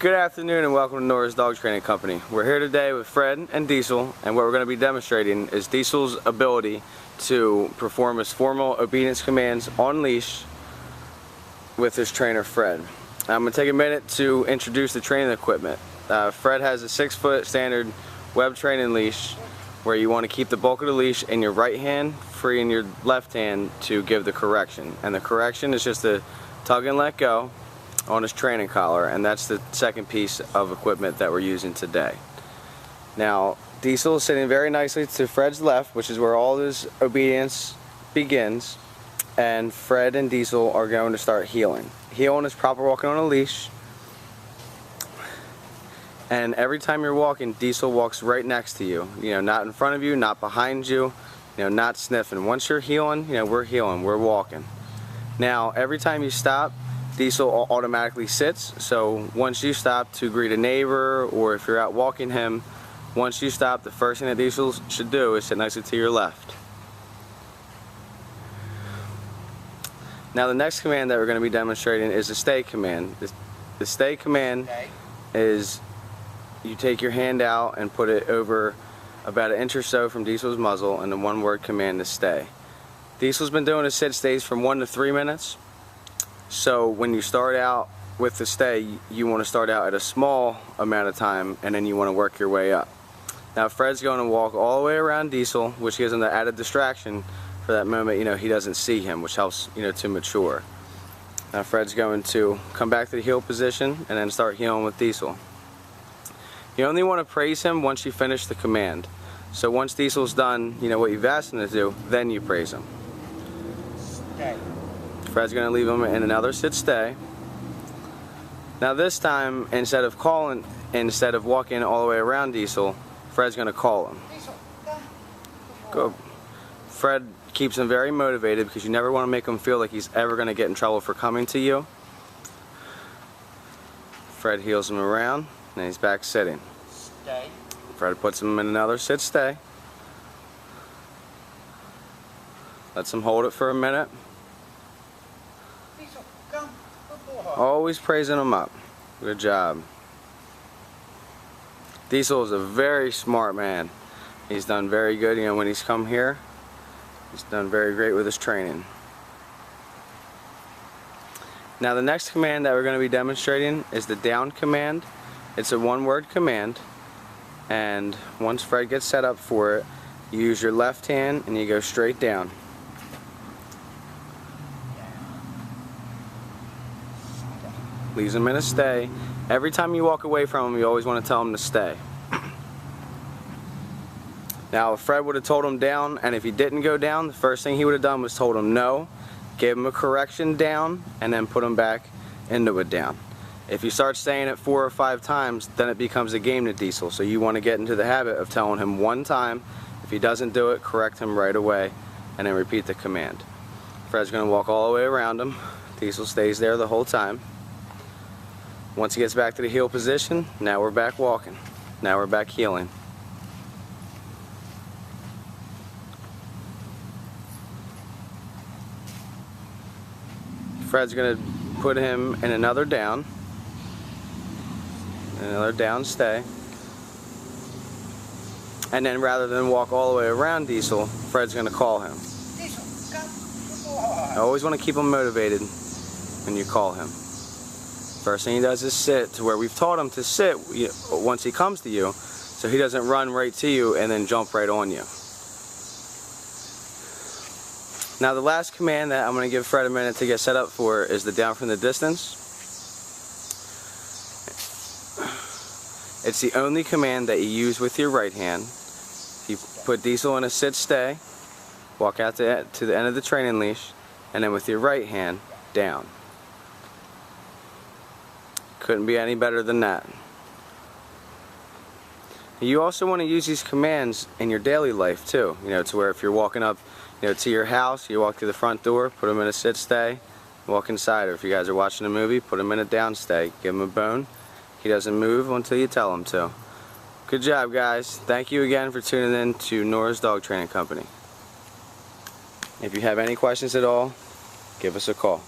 Good afternoon and welcome to Nora's Dog Training Company. We're here today with Fred and Diesel, and what we're going to be demonstrating is Diesel's ability to perform his formal obedience commands on leash with his trainer Fred. I'm going to take a minute to introduce the training equipment. Fred has a 6-foot standard web training leash where you want to keep the bulk of the leash in your right hand, free in your left hand to give the correction. And the correction is just a tug and let go on his training collar, and that's the second piece of equipment that we're using today. Now, Diesel is sitting very nicely to Fred's left, which is where all his obedience begins, and Fred and Diesel are going to start heeling. Heeling is proper walking on a leash, and every time you're walking, Diesel walks right next to you. You know, not in front of you, not behind you, not sniffing. Once you're heeling, we're heeling, we're walking. Now, every time you stop, Diesel automatically sits, so once you stop to greet a neighbor or if you're out walking him, once you stop, the first thing that Diesel should do is sit nicely to your left. Now the next command that we're going to be demonstrating is the stay command. The stay command is you take your hand out and put it over about 1 inch or so from Diesel's muzzle, and the one-word command is stay. Diesel's been doing his sit stays from 1 to 3 minutes. So when you start out with the stay, you want to start out at a small amount of time and then you want to work your way up. Now Fred's going to walk all the way around Diesel, which gives him the added distraction for that moment, he doesn't see him, which helps, to mature. Now Fred's going to come back to the heel position and then start heeling with Diesel. You only want to praise him once you finish the command. So once Diesel's done, what you've asked him to do, then you praise him. Okay. Fred's going to leave him in another sit stay. Now this time, instead of walking all the way around Diesel, Fred's going to call him. Diesel, go. Fred keeps him very motivated because you never want to make him feel like he's ever going to get in trouble for coming to you. Fred heels him around and he's back sitting. Stay. Fred puts him in another sit stay. Lets him hold it for a minute. Diesel, come. Good boy. Always praising him up. Good job. Diesel is a very smart man. He's done very good, when he's come here. He's done very great with his training. Now the next command that we're going to be demonstrating is the down command. It's a one-word command, and once Fred gets set up for it, you use your left hand and you go straight down. Leaves him in a stay. Every time you walk away from him, you always want to tell him to stay. Now, if Fred would have told him down, and if he didn't go down, the first thing he would have done was told him no, gave him a correction down, and then put him back into a down. If you start saying it 4 or 5 times, then it becomes a game to Diesel. So you want to get into the habit of telling him one time. If he doesn't do it, correct him right away, and then repeat the command. Fred's going to walk all the way around him. Diesel stays there the whole time. Once he gets back to the heel position, now we're back walking. Now we're back heeling. Fred's going to put him in another down stay. And then rather than walk all the way around Diesel, Fred's going to call him. Diesel, come. Good boy. I always want to keep him motivated when you call him. First thing he does is sit to where we've taught him to sit once he comes to you, so he doesn't run right to you and then jump right on you. Now the last command that I'm going to give Fred a minute to get set up for is the down from the distance. It's the only command that you use with your right hand. You put Diesel in a sit stay, walk out to the end of the training leash, and then with your right hand, down. Couldn't be any better than that. You also want to use these commands in your daily life too, to where if you're walking up to your house, you walk through the front door, put them in a sit stay, walk inside, or if you guys are watching a movie, put him in a down stay, give him a bone. He doesn't move until you tell him to. Good job, guys. Thank you again for tuning in to Nora's Dog Training Company. If you have any questions at all, give us a call.